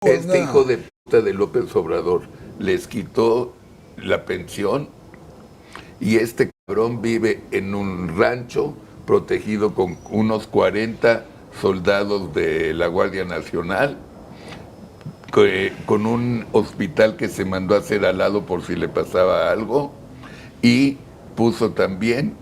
Este hijo de puta de López Obrador les quitó la pensión y este cabrón vive en un rancho protegido con unos 40 soldados de la Guardia Nacional, con un hospital que se mandó a hacer al lado por si le pasaba algo, y puso también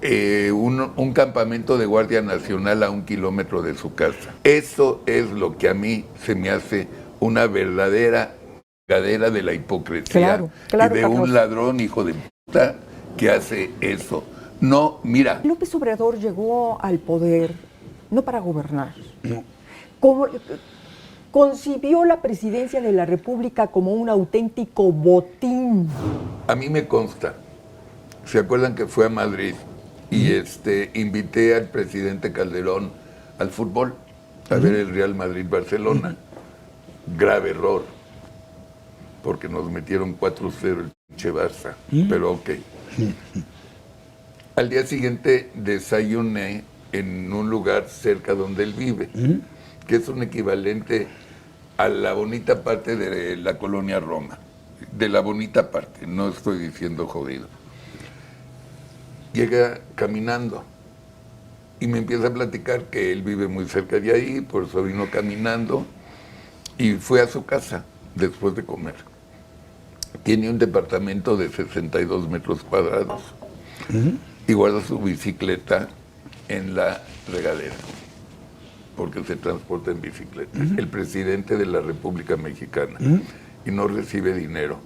un campamento de Guardia Nacional a 1 kilómetro de su casa. Eso es lo que a mí se me hace una verdadera cadera de la hipocresía y de Carlos. un ladrón hijo de puta que hace eso. No, mira. López Obrador llegó al poder no para gobernar. No. Concibió la presidencia de la República como un auténtico botín. A mí me consta. ¿Se acuerdan que fue a Madrid? Y invité al presidente Calderón al fútbol, a ver el Real Madrid-Barcelona. Grave error, porque nos metieron 4-0 el pinche Barça, pero ok. Al día siguiente desayuné en un lugar cerca donde él vive, que es un equivalente a la bonita parte de la colonia Roma, de la bonita parte, no estoy diciendo jodido. Llega caminando y me empieza a platicar que él vive muy cerca de ahí, por eso vino caminando y fue a su casa después de comer. Tiene un departamento de 62 metros cuadrados y guarda su bicicleta en la regadera, porque se transporta en bicicleta. El presidente de la República Mexicana y no recibe dinero.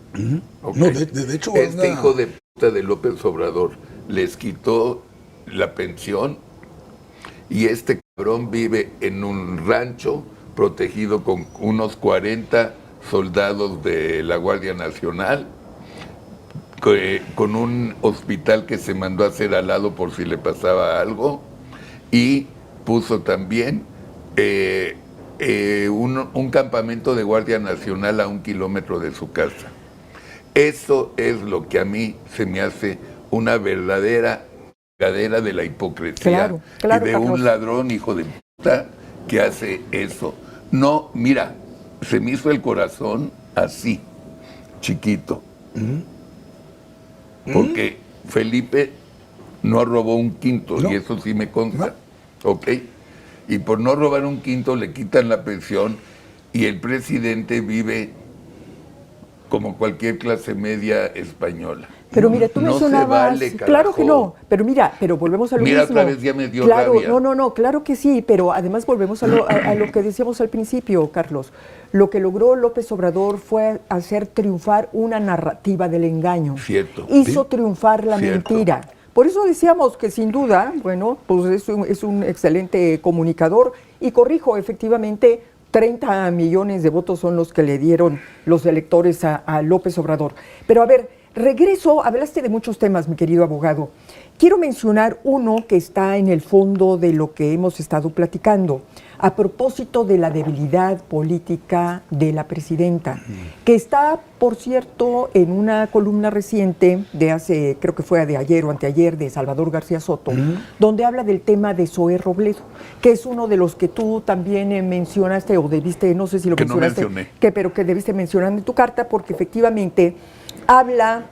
Okay. No, de hecho, este hijo de puta de López Obrador les quitó la pensión y este cabrón vive en un rancho protegido con unos 40 soldados de la Guardia Nacional, con un hospital que se mandó a hacer al lado por si le pasaba algo, y puso también un campamento de Guardia Nacional a 1 kilómetro de su casa. Eso es lo que a mí se me hace una verdadera cadera de la hipocresía y de Carlos. un ladrón hijo de puta que hace eso. No, mira, se me hizo el corazón así, chiquito. Porque Felipe no robó 1/5, No. y eso sí me consta. ¿Ok? Y por no robar 1/5 le quitan la pensión y el presidente vive como cualquier clase media española. Pero mira, tú no mencionabas, se vale, claro que no, carajo. pero volvemos a lo Mira, mismo. otra vez ya me dio claro, rabia. No, claro que sí, pero además volvemos a lo que decíamos al principio, Carlos. Lo que logró López Obrador fue hacer triunfar una narrativa del engaño. Cierto. Hizo triunfar la Cierto. mentira. Por eso decíamos que sin duda, bueno, pues es un excelente comunicador y corrijo, efectivamente, 30 millones de votos son los que le dieron los electores a López Obrador. Pero a ver, regreso, hablaste de muchos temas, mi querido abogado. Quiero mencionar uno que está en el fondo de lo que hemos estado platicando, a propósito de la debilidad política de la presidenta, que está, por cierto, en una columna reciente de hace, creo que fue de ayer o anteayer, de Salvador García Soto, donde habla del tema de Zoé Robledo, que es uno de los que tú también mencionaste, o debiste, no sé si lo Que no mencionaste, mencioné. pero que debiste mencionar en tu carta, porque efectivamente habla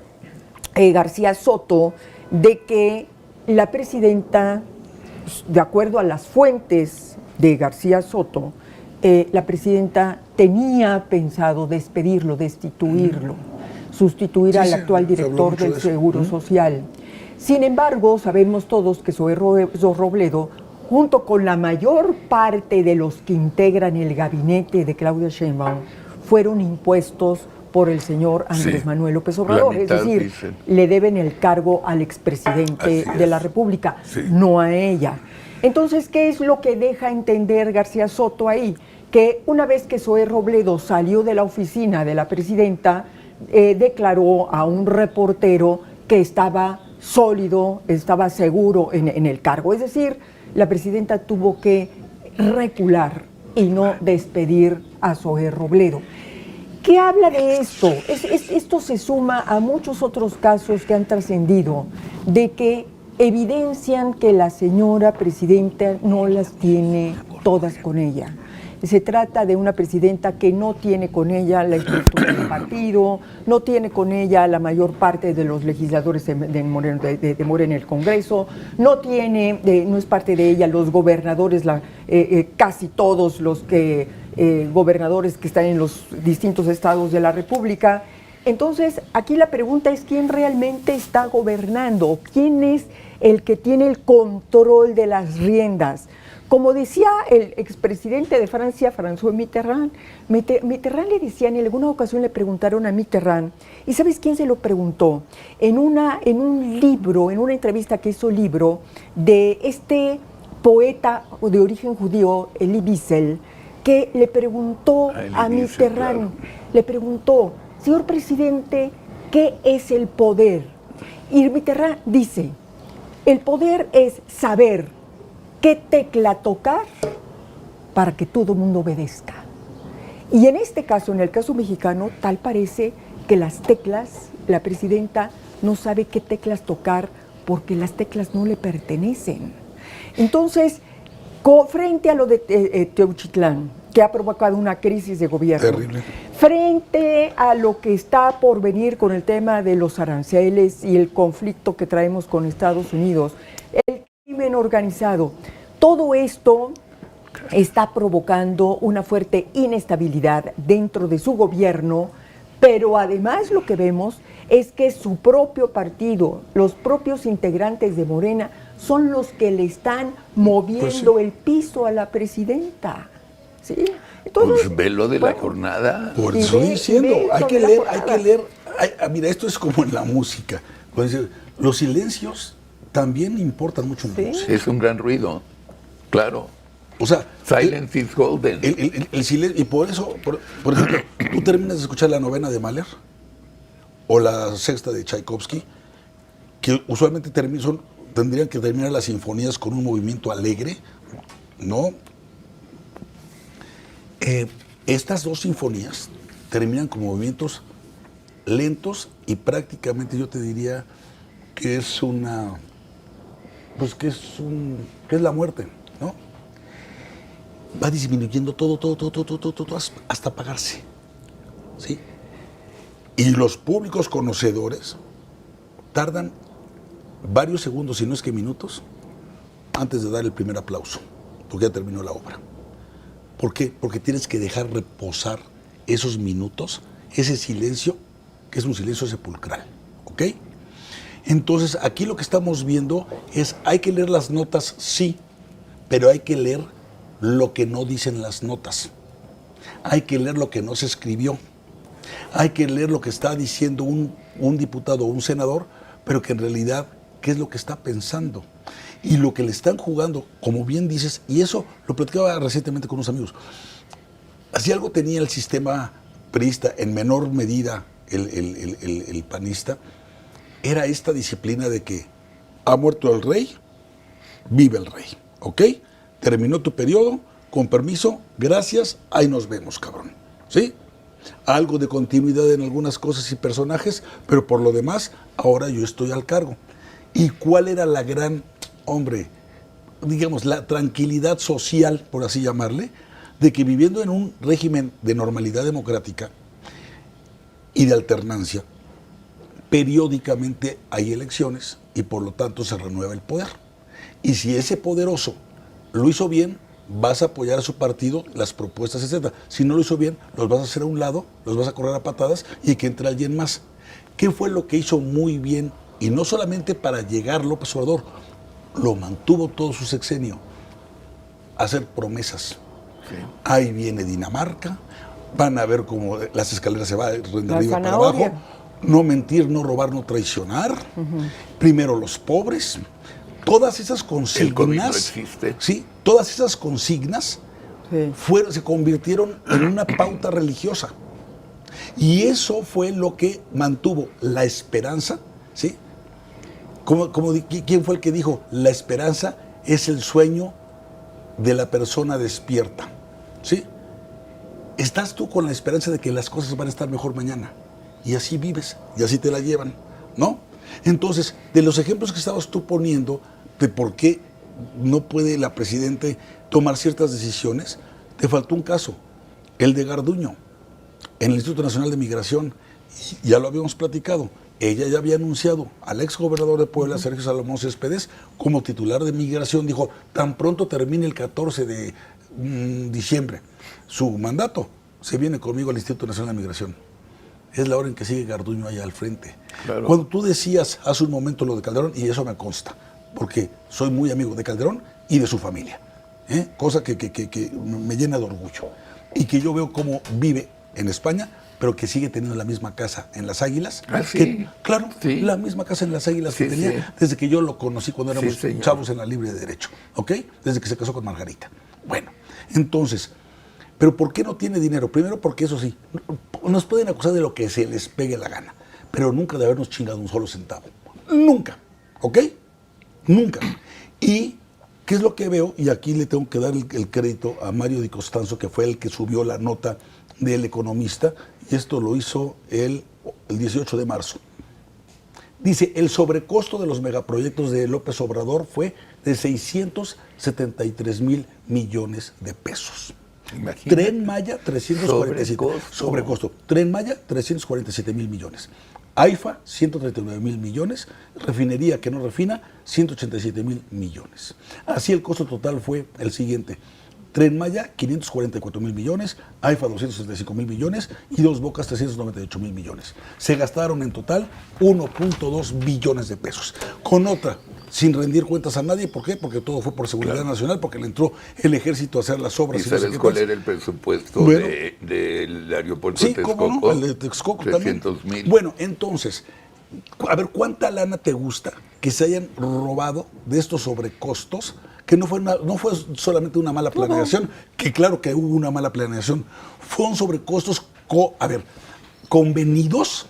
García Soto de que la presidenta, de acuerdo a las fuentes de García Soto, la presidenta tenía pensado despedirlo, destituirlo, sustituir al actual director del Seguro Social. Sin embargo, sabemos todos que Zoé Robledo, junto con la mayor parte de los que integran el gabinete de Claudia Sheinbaum, fueron impuestos por el señor Andrés Manuel López Obrador. Es decir, dicen. le deben el cargo al expresidente de la República, no a ella. Entonces, ¿qué es lo que deja entender García Soto ahí? Que una vez que Zoé Robledo salió de la oficina de la presidenta, declaró a un reportero que estaba sólido, estaba seguro en el cargo. Es decir, la presidenta tuvo que recular y no despedir a Zoé Robledo. ¿Qué habla de esto? Esto se suma a muchos otros casos que han trascendido, de que evidencian que la señora presidenta no las tiene todas con ella. se trata de una presidenta que no tiene con ella la estructura del partido, no tiene con ella la mayor parte de los legisladores de Morena en el Congreso, no es parte de ella los gobernadores, casi todos los gobernadores que están en los distintos estados de la República. Entonces, aquí la pregunta es quién realmente está gobernando, quién es el que tiene el control de las riendas. Como decía el expresidente de Francia, François Mitterrand, Mitterrand le decía, en alguna ocasión le preguntaron a Mitterrand, ¿y sabes quién se lo preguntó? En un libro, en una entrevista que hizo libro de este poeta de origen judío, Elie Wiesel, que le preguntó a Mitterrand, le preguntó, señor presidente, ¿qué es el poder? Y Mitterrand dice, el poder es saber qué tecla tocar para que todo el mundo obedezca. Y en este caso, en el caso mexicano, tal parece que las teclas, la presidenta no sabe qué teclas tocar porque las teclas no le pertenecen. Entonces, frente a lo de Teuchitlán, que ha provocado una crisis de gobierno, terrible, frente a lo que está por venir con el tema de los aranceles y el conflicto que traemos con Estados Unidos, el crimen organizado, todo esto está provocando una fuerte inestabilidad dentro de su gobierno, pero además lo que vemos es que su propio partido, los propios integrantes de Morena, son los que le están moviendo el piso a la presidenta. ¿Sí? Entonces, pues ve lo de la jornada. Por eso estoy diciendo, hay que leer. Mira, esto es como en la música. Los silencios también importan mucho en la música. Es un gran ruido, claro. O sea, silence is golden. El silencio, y por eso, por ejemplo, tú terminas de escuchar la novena de Mahler o la sexta de Tchaikovsky, que usualmente tendrían que terminar las sinfonías con un movimiento alegre, ¿no? Estas dos sinfonías terminan con movimientos lentos y prácticamente yo te diría que es que es la muerte, ¿no? Va disminuyendo todo hasta apagarse, ¿sí? Y los públicos conocedores tardan varios segundos, si no es que minutos, antes de dar el primer aplauso, porque ya terminó la obra. ¿Por qué? Porque tienes que dejar reposar esos minutos, ese silencio, que es un silencio sepulcral, ¿ok? Entonces, aquí lo que estamos viendo es, hay que leer las notas, sí, pero hay que leer lo que no dicen las notas. Hay que leer lo que no se escribió. Hay que leer lo que está diciendo un diputado o un senador, pero que en realidad, ¿qué es lo que está pensando? Y lo que le están jugando, como bien dices, y eso lo platicaba recientemente con unos amigos, si algo tenía el sistema priista, en menor medida el panista, era esta disciplina de que ha muerto el rey, vive el rey, ¿ok? Terminó tu periodo, con permiso, gracias, ahí nos vemos, cabrón, ¿sí? Algo de continuidad en algunas cosas y personajes, pero por lo demás, ahora yo estoy al cargo. ¿Y cuál era la gran, digamos, la tranquilidad social, por así llamarle, de que viviendo en un régimen de normalidad democrática y de alternancia, periódicamente hay elecciones y por lo tanto se renueva el poder? Y si ese poderoso lo hizo bien, vas a apoyar a su partido, las propuestas, etc. Si no lo hizo bien, los vas a hacer a un lado, los vas a correr a patadas y que entre alguien más. ¿Qué fue lo que hizo muy bien? Y no solamente para llegar López Obrador, lo mantuvo todo su sexenio, hacer promesas. Sí. Ahí viene Dinamarca, van a ver cómo las escaleras se van de arriba para abajo. No mentir, no robar, no traicionar. Primero los pobres. Todas esas consignas, sí, todas esas consignas se convirtieron en una pauta religiosa. Y eso fue lo que mantuvo la esperanza, ¿sí? ¿Quién fue el que dijo? La esperanza es el sueño de la persona despierta, ¿sí? Estás tú con la esperanza de que las cosas van a estar mejor mañana. Y así vives, y así te la llevan, ¿no? Entonces, de los ejemplos que estabas tú poniendo de por qué no puede la presidenta tomar ciertas decisiones, Te faltó un caso, el de Garduño, en el Instituto Nacional de Migración. Ya lo habíamos platicado. Ella ya había anunciado al ex gobernador de Puebla, Sergio Salomón Céspedes, como titular de Migración. Dijo, tan pronto termine el 14 de diciembre su mandato, se viene conmigo al Instituto Nacional de Migración. Es la hora en que sigue Garduño allá al frente. Claro. Cuando tú decías hace un momento lo de Calderón, y eso me consta, porque soy muy amigo de Calderón y de su familia, cosa que me llena de orgullo. Y que yo veo cómo vive en España, pero que sigue teniendo la misma casa en Las Águilas. ¿Ah, sí? Claro, Sí. la misma casa en Las Águilas Sí, que tenía sí. desde que yo lo conocí cuando éramos Sí, señor. chavos en la Libre de Derecho, ¿ok? Desde que se casó con Margarita. Bueno, entonces, ¿pero por qué no tiene dinero? Primero porque eso sí, nos pueden acusar de lo que se les pegue la gana, pero nunca de habernos chingado un solo centavo. Nunca, ¿ok? Nunca. ¿Y qué es lo que veo? Y aquí le tengo que dar el crédito a Mario Di Costanzo, que fue el que subió la nota del Economista, y esto lo hizo el 18 de marzo. Dice, el sobrecosto de los megaproyectos de López Obrador fue de 673 mil millones de pesos. Imagínate. Tren Maya, 347. Sobrecosto. Tren Maya, 347 mil millones. AIFA, 139 mil millones. Refinería que no refina, 187 mil millones. Así el costo total fue el siguiente. Tren Maya, 544 mil millones, AIFA 265 mil millones y Dos Bocas 398 mil millones. Se gastaron en total 1.2 billones de pesos. Con otra, sin rendir cuentas a nadie, ¿por qué? Porque todo fue por seguridad nacional, porque le entró el ejército a hacer las obras. ¿Y no sé sabes qué cuál más. era el presupuesto Bueno. del aeropuerto Sí, de Texcoco? cómo no, el de Texcoco también. 300,000. Bueno, entonces, a ver, ¿cuánta lana te gusta que se hayan robado de estos sobrecostos? Que no fue solamente una mala planeación, que claro que hubo una mala planeación, fueron sobrecostos, convenidos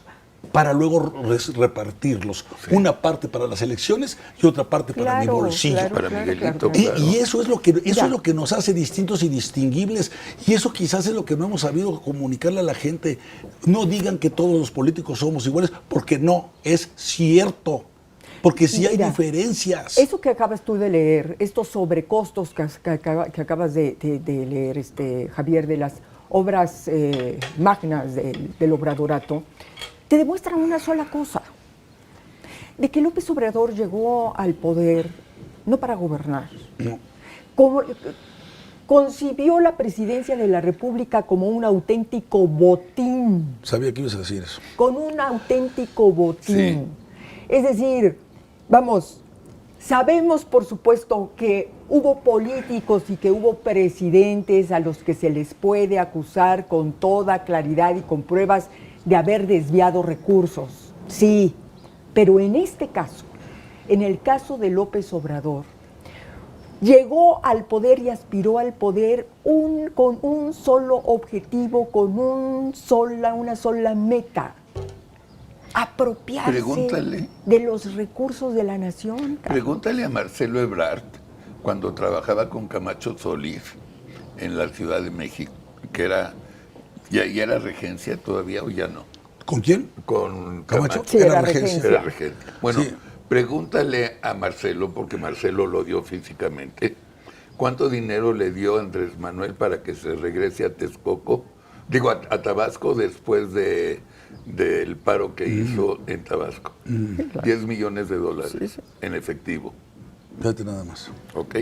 para luego repartirlos. Sí. Una parte para las elecciones y otra parte para mi bolsillo. Para Miguelito. Y eso es lo que nos hace distintos y distinguibles. Y eso quizás es lo que no hemos sabido comunicarle a la gente. No digan que todos los políticos somos iguales, porque no es cierto. Porque sí hay diferencias. Eso que acabas tú de leer, estos sobrecostos que acabas de leer, Javier, de las obras magnas del Obradorato, te demuestran una sola cosa, de que López Obrador llegó al poder no para gobernar. No. Concibió la presidencia de la República como un auténtico botín. Sabía que ibas a decir eso. Con un auténtico botín. Sí. Es decir, vamos, sabemos por supuesto que hubo políticos y que hubo presidentes a los que se les puede acusar con toda claridad y con pruebas de haber desviado recursos. Sí, pero en este caso, en el caso de López Obrador, llegó al poder y aspiró al poder con un solo objetivo, con una sola meta. Apropiarse de los recursos de la nación. Pregúntale a Marcelo Ebrard, cuando trabajaba con Camacho Solís en la Ciudad de México, que ya era regencia todavía o ya no. ¿Con quién? Con Camacho. Sí, era regencia. Era regencia. Bueno, sí. Pregúntale a Marcelo, porque Marcelo lo dio físicamente, ¿cuánto dinero le dio Andrés Manuel para que se regrese a Texcoco? Digo, a Tabasco después del paro que hizo en Tabasco. 10 millones de dólares en efectivo. Fíjate nada más. ¿Ok?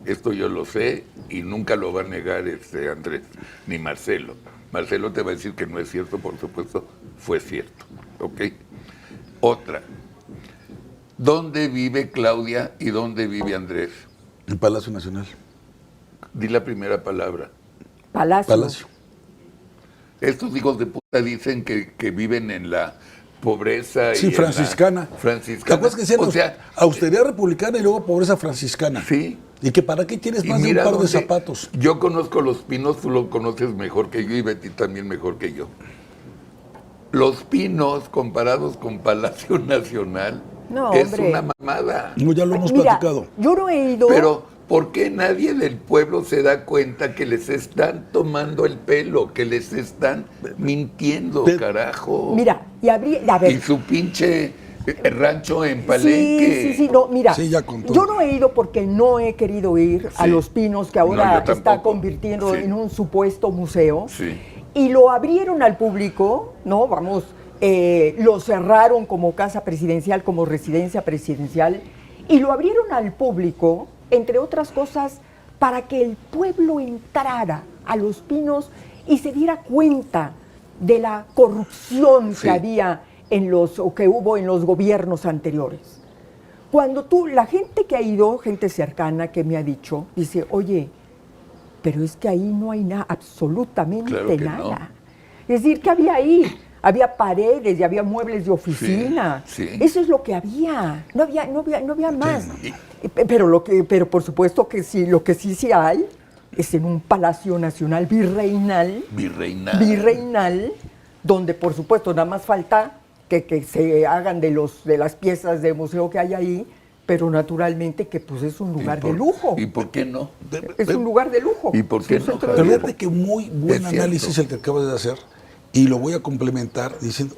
Esto yo lo sé y nunca lo va a negar Andrés, ni Marcelo. Marcelo te va a decir que no es cierto, por supuesto, fue cierto. ¿Ok? Otra. ¿Dónde vive Claudia y dónde vive Andrés? El Palacio Nacional. Di la primera palabra. Palacio. Estos hijos de puta dicen que viven en la pobreza. Sí, franciscana. Franciscana. ¿Te acuerdas que decían austeridad republicana y luego pobreza franciscana? Sí. ¿Y que para qué tienes más de un par de zapatos? Yo conozco Los Pinos, tú lo conoces mejor que yo y Betty también mejor que yo. Los Pinos comparados con Palacio Nacional es una mamada. No, ya lo hemos platicado. Yo no he ido. Pero ¿por qué nadie del pueblo se da cuenta que les están tomando el pelo, que les están mintiendo, carajo? Mira, a ver. Y su pinche El rancho en Sí, Palenque. sí, no, mira, Sí, ya contó. yo no he ido porque no he querido ir a Sí. Los Pinos, que No, ahora yo está tampoco. convirtiendo Sí. en un supuesto museo. Sí. Y lo abrieron al público, ¿no? Vamos, lo cerraron como casa presidencial, como residencia presidencial, y lo abrieron al público, entre otras cosas, para que el pueblo entrara a Los Pinos y se diera cuenta de la corrupción Sí. que había o que hubo en los gobiernos anteriores. Cuando la gente que ha ido, gente cercana que me ha dicho, dice, oye, pero es que ahí no hay nada, absolutamente Claro que nada. no. Es decir, ¿qué había ahí? Había paredes y había muebles de oficina. Sí, sí. Eso es lo que había. No había más. Sí. Pero por supuesto que sí, lo que sí hay es en un Palacio Nacional virreinal, donde por supuesto nada más falta que se hagan de las piezas de museo que hay ahí, pero naturalmente que pues es un lugar de lujo. ¿Y por qué no? Es un lugar de lujo. ¿Y por qué Es un no, centro de Pero Javier? lujo. fíjate que muy buen Es cierto. análisis el que acabas de hacer y lo voy a complementar diciendo,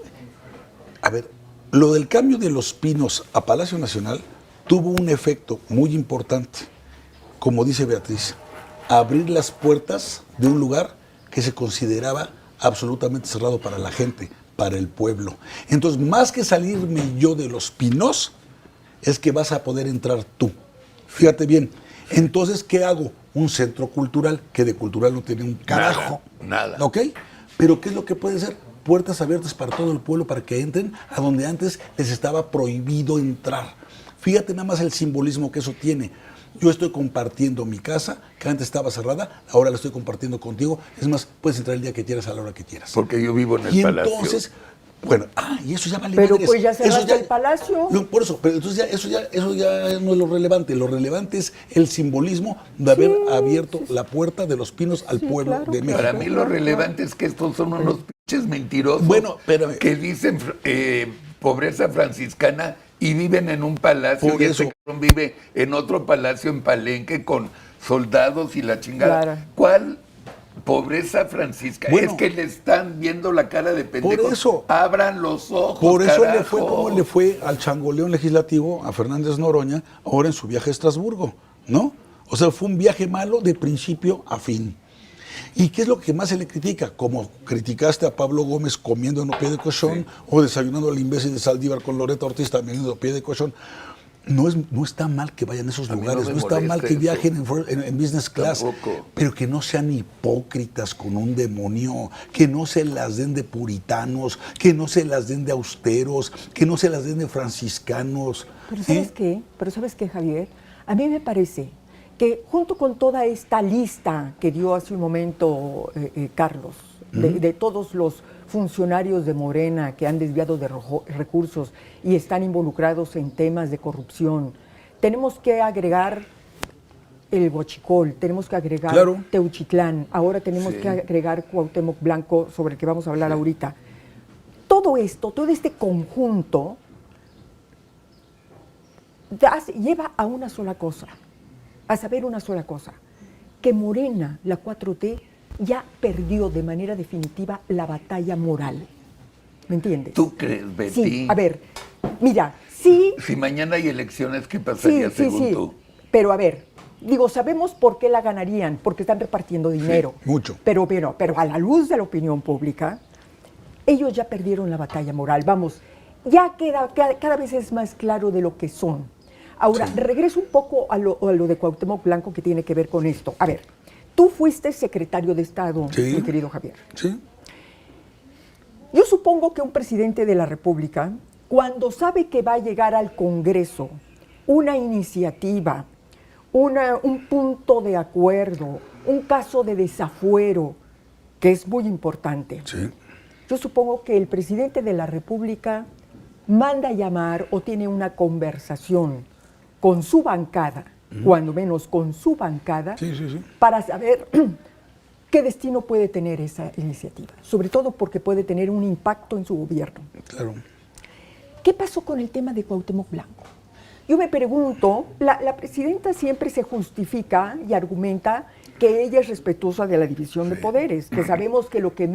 a ver, lo del cambio de Los Pinos a Palacio Nacional tuvo un efecto muy importante, como dice Beatriz, abrir las puertas de un lugar que se consideraba absolutamente cerrado para la gente, para el pueblo. Entonces, más que salirme yo de Los Pinos, es que vas a poder entrar tú. Fíjate bien. Entonces, ¿qué hago? Un centro cultural, que de cultural no tiene un carajo. Nada. ¿Ok? Pero ¿qué es lo que puede ser? Puertas abiertas para todo el pueblo, para que entren a donde antes les estaba prohibido entrar. Fíjate nada más el simbolismo que eso tiene. Yo estoy compartiendo mi casa, que antes estaba cerrada, ahora la estoy compartiendo contigo. Es más, puedes entrar el día que quieras, a la hora que quieras. Porque yo vivo en el Y palacio. entonces, bueno, y eso ya vale Pero madres. pues ya Eso cerraste el palacio. No, por eso, pero entonces eso ya no es lo relevante. Lo relevante es el simbolismo de haber abierto la puerta de Los Pinos al Sí, pueblo claro, de México. Para mí lo relevante es que estos son unos pinches mentirosos. Bueno, espérame. Que dicen pobreza franciscana y viven en un palacio. Por y eso. ese cabrón vive en otro palacio en Palenque con soldados y la chingada. Claro. ¿Cuál pobreza franciscana? Bueno. Es que le están viendo la cara de pendejos. Por eso. Abran los ojos, Por eso le fue carajo. como le fue al changoleón legislativo, a Fernández Noroña, ahora en su viaje a Estrasburgo, ¿no? O sea, fue un viaje malo de principio a fin. ¿Y qué es lo que más se le critica? Como criticaste a Pablo Gómez comiendo en pie de colchón o desayunando al imbécil de Saldívar con Loreto Ortiz también en pie de colchón. No está mal que vayan a esos A mí lugares, no no, me está mal molesta que eso. viajen en business class, Tampoco. pero que no sean hipócritas con un demonio, que no se las den de puritanos, que no se las den de austeros, que no se las den de franciscanos. Pero ¿sabes qué? Javier? A mí me parece que junto con toda esta lista que dio hace un momento Carlos, de todos los funcionarios de Morena que han desviado de recursos y están involucrados en temas de corrupción, tenemos que agregar el Huachicol, tenemos que agregar Claro. Teuchitlán, ahora tenemos Sí. que agregar Cuauhtémoc Blanco, sobre el que vamos a hablar ahorita. Todo esto, todo este conjunto lleva a una sola cosa, a saber una sola cosa, que Morena, la 4T, ya perdió de manera definitiva la batalla moral. ¿Me entiendes? ¿Tú crees, Betty? Sí, a ver, mira, sí, Si mañana hay elecciones, ¿qué pasaría según tú? pero a ver, sabemos por qué la ganarían, porque están repartiendo dinero. mucho. Pero a la luz de la opinión pública, ellos ya perdieron la batalla moral. Vamos, ya cada vez es más claro de lo que son. Ahora, regreso un poco a lo de Cuauhtémoc Blanco que tiene que ver con esto. A ver, tú fuiste secretario de Estado, Sí. mi querido Javier. ¿Sí? Yo supongo que un presidente de la República, cuando sabe que va a llegar al Congreso una iniciativa, un punto de acuerdo, un caso de desafuero, que es muy importante, Sí. yo supongo que el presidente de la República manda llamar o tiene una conversación con su bancada, cuando menos con su bancada, Sí. para saber qué destino puede tener esa iniciativa, sobre todo porque puede tener un impacto en su gobierno. Claro. ¿Qué pasó con el tema de Cuauhtémoc Blanco? Yo me pregunto, la presidenta siempre se justifica y argumenta que ella es respetuosa de la división de poderes, que sabemos que lo que